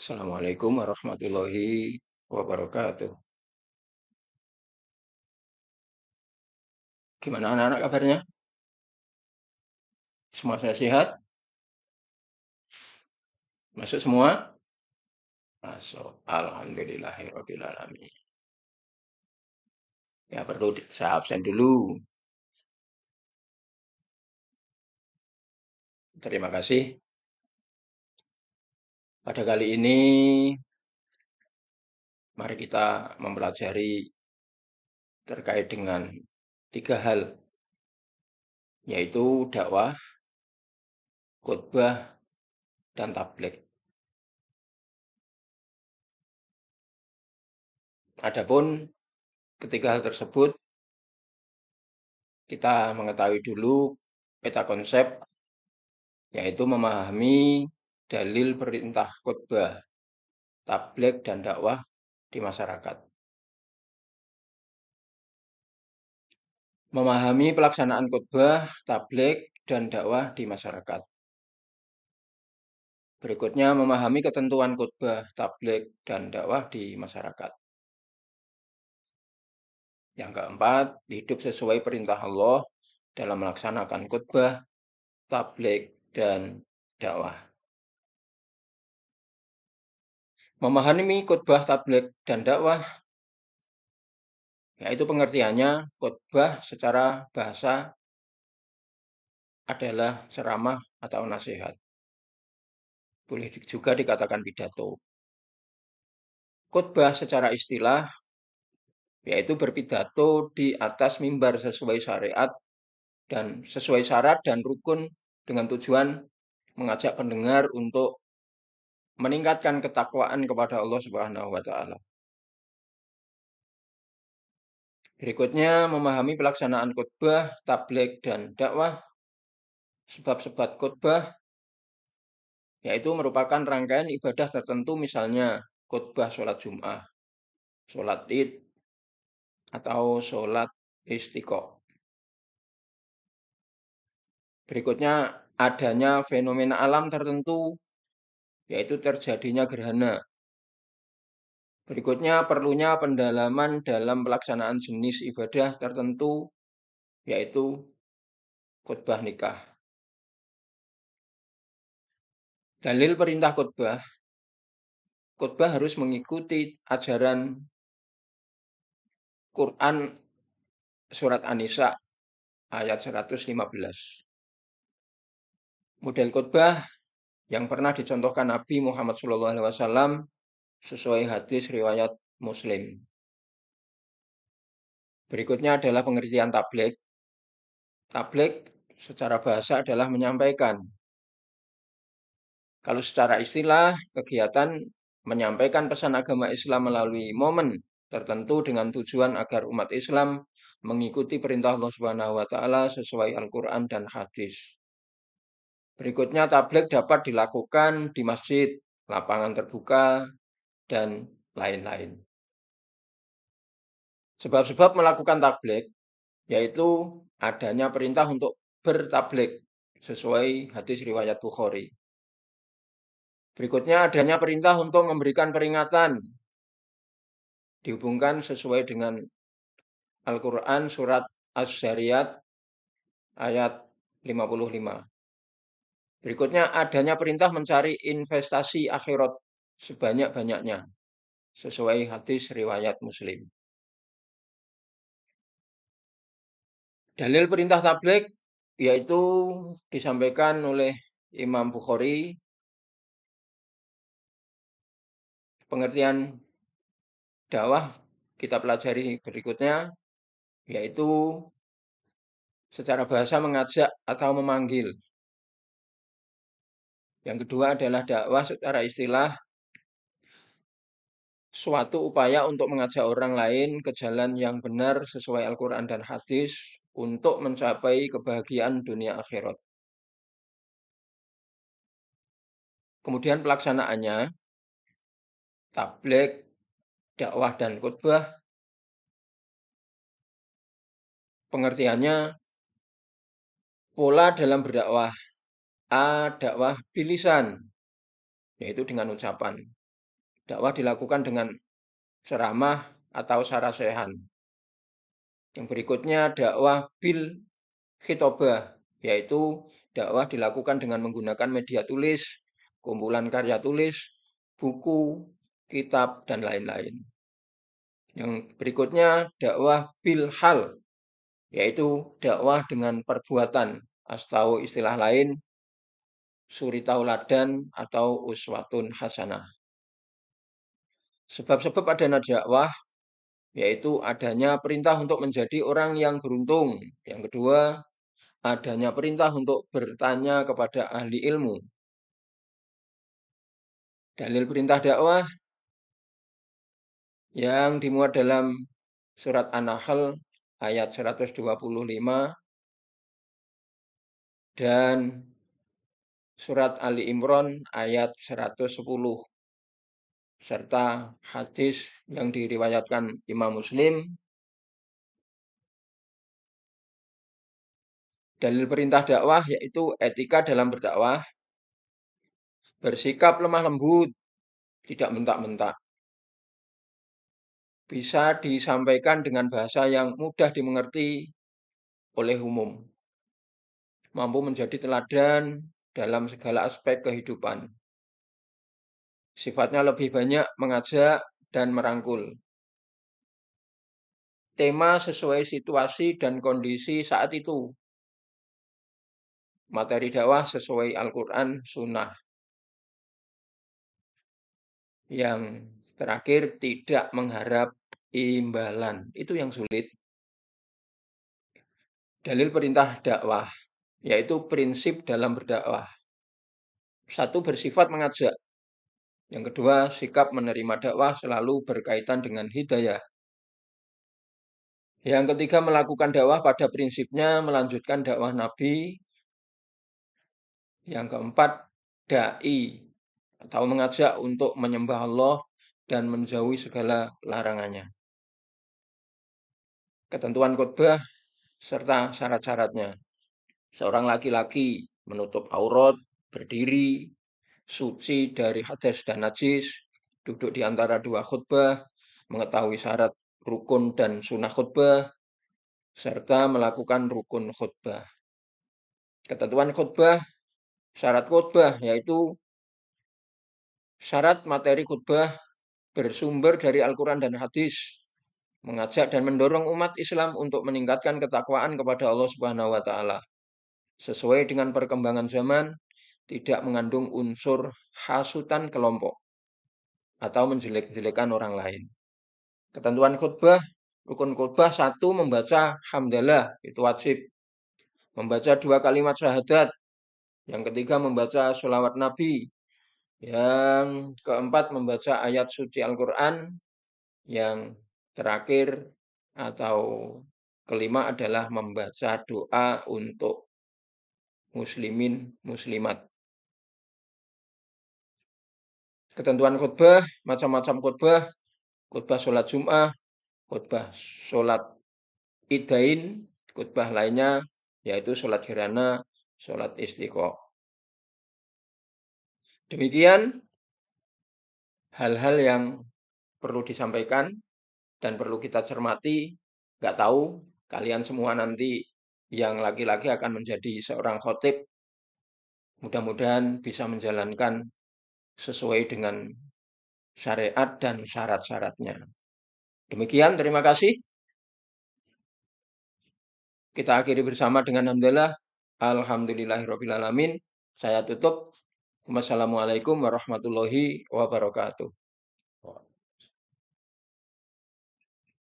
Assalamualaikum warahmatullahi wabarakatuh. Gimana anak-anak kabarnya? Semua sehat? Masuk semua? Masuk. Alhamdulillahirabbil alamin. Ya perlu saya absen dulu. Terima kasih. Pada kali ini mari kita mempelajari terkait dengan tiga hal, yaitu dakwah, khutbah, dan tabligh. Adapun ketiga hal tersebut kita mengetahui dulu peta konsep, yaitu memahami dalil perintah khutbah, tabligh, dan dakwah di masyarakat. Memahami pelaksanaan khutbah, tabligh, dan dakwah di masyarakat. Berikutnya memahami ketentuan khutbah, tabligh, dan dakwah di masyarakat. Yang keempat, hidup sesuai perintah Allah dalam melaksanakan khutbah, tabligh, dan dakwah. Memahami khutbah, tabligh, dan dakwah, yaitu pengertiannya khutbah secara bahasa adalah ceramah atau nasihat. Boleh juga dikatakan pidato. Khutbah secara istilah yaitu berpidato di atas mimbar sesuai syariat dan sesuai syarat dan rukun dengan tujuan mengajak pendengar untuk meningkatkan ketakwaan kepada Allah Subhanahu wa taala. Berikutnya memahami pelaksanaan khutbah, tabligh, dan dakwah. Sebab-sebab khutbah yaitu merupakan rangkaian ibadah tertentu, misalnya khutbah sholat Jum'ah, sholat Id, atau sholat istiqoh. Berikutnya adanya fenomena alam tertentu, yaitu terjadinya gerhana. Berikutnya perlunya pendalaman dalam pelaksanaan jenis ibadah tertentu, yaitu khutbah nikah. Dalil perintah khutbah, khutbah harus mengikuti ajaran Quran surat An-Nisa ayat 115. Model khutbah yang pernah dicontohkan Nabi Muhammad SAW sesuai hadis riwayat Muslim. Berikutnya adalah pengertian tabligh. Tabligh secara bahasa adalah menyampaikan. Kalau secara istilah, kegiatan menyampaikan pesan agama Islam melalui momen tertentu dengan tujuan agar umat Islam mengikuti perintah Allah Subhanahu wa taala sesuai Al-Qur'an dan hadis. Berikutnya tabligh dapat dilakukan di masjid, lapangan terbuka, dan lain-lain. Sebab-sebab melakukan tabligh yaitu adanya perintah untuk bertabligh sesuai hadis riwayat Bukhari. Berikutnya adanya perintah untuk memberikan peringatan dihubungkan sesuai dengan Al-Quran surat Asy-Syariyat ayat 55. Berikutnya adanya perintah mencari investasi akhirat sebanyak-banyaknya sesuai hadis riwayat Muslim. Dalil perintah tabligh yaitu disampaikan oleh Imam Bukhari. Pengertian dakwah kita pelajari berikutnya, yaitu secara bahasa mengajak atau memanggil. Yang kedua adalah dakwah secara istilah, suatu upaya untuk mengajak orang lain ke jalan yang benar sesuai Al-Quran dan hadis untuk mencapai kebahagiaan dunia akhirat. Kemudian pelaksanaannya, tabligh, dakwah, dan khutbah. Pengertiannya, pola dalam berdakwah. A. Dakwah bilisan, yaitu dengan ucapan. Dakwah dilakukan dengan ceramah atau sarasehan. Yang berikutnya dakwah bil khitobah, yaitu dakwah dilakukan dengan menggunakan media tulis, kumpulan karya tulis, buku, kitab, dan lain-lain. Yang berikutnya dakwah bil hal, yaitu dakwah dengan perbuatan, atau istilah lain suri tauladan atau uswatun hasanah. Sebab-sebab adanya dakwah yaitu adanya perintah untuk menjadi orang yang beruntung. Yang kedua, adanya perintah untuk bertanya kepada ahli ilmu. Dalil perintah dakwah yang dimuat dalam surat An-Nahl ayat 125 dan surat Ali Imran ayat 110 serta hadis yang diriwayatkan Imam Muslim. Dalil perintah dakwah yaitu etika dalam berdakwah, bersikap lemah lembut, tidak mentak-mentak. Bisa disampaikan dengan bahasa yang mudah dimengerti oleh umum. Mampu menjadi teladan dalam segala aspek kehidupan. Sifatnya lebih banyak mengajak dan merangkul. Tema sesuai situasi dan kondisi saat itu. Materi dakwah sesuai Al-Quran, Sunnah. Yang terakhir, tidak mengharap imbalan. Itu yang sulit. Dalil perintah dakwah, yaitu prinsip dalam berdakwah. Satu, bersifat mengajak. Yang kedua, sikap menerima dakwah selalu berkaitan dengan hidayah. Yang ketiga, melakukan dakwah pada prinsipnya melanjutkan dakwah Nabi. Yang keempat, da'i atau mengajak untuk menyembah Allah dan menjauhi segala larangannya. Ketentuan khutbah serta syarat-syaratnya. Seorang laki-laki menutup aurat, berdiri, suci dari hadas dan najis, duduk di antara dua khutbah, mengetahui syarat rukun dan sunnah khutbah, serta melakukan rukun khutbah. Ketentuan khutbah, syarat khutbah yaitu syarat materi khutbah bersumber dari Al-Quran dan hadis, mengajak dan mendorong umat Islam untuk meningkatkan ketakwaan kepada Allah Subhanahu wa taala. Sesuai dengan perkembangan zaman, tidak mengandung unsur hasutan kelompok atau menjelek-jelekan orang lain. Ketentuan khutbah, rukun khutbah, satu, membaca hamdalah, itu wajib. Membaca 2 kalimat syahadat. Yang ketiga, membaca sholawat Nabi. Yang keempat, membaca ayat suci Al-Quran. Yang terakhir atau kelima adalah membaca doa untuk muslimin muslimat. Ketentuan khutbah, macam-macam khutbah, khutbah sholat Jum'ah, khutbah sholat Idain, khutbah lainnya yaitu sholat gerhana, sholat istiqoh. Demikian hal-hal yang perlu disampaikan dan perlu kita cermati. Nggak tahu kalian semua nanti yang laki-laki akan menjadi seorang khotib. Mudah-mudahan bisa menjalankan sesuai dengan syariat dan syarat-syaratnya. Demikian, terima kasih. Kita akhiri bersama dengan hamdalah. Alhamdulillahirrahmanirrahim. Saya tutup. Wassalamualaikum warahmatullahi wabarakatuh.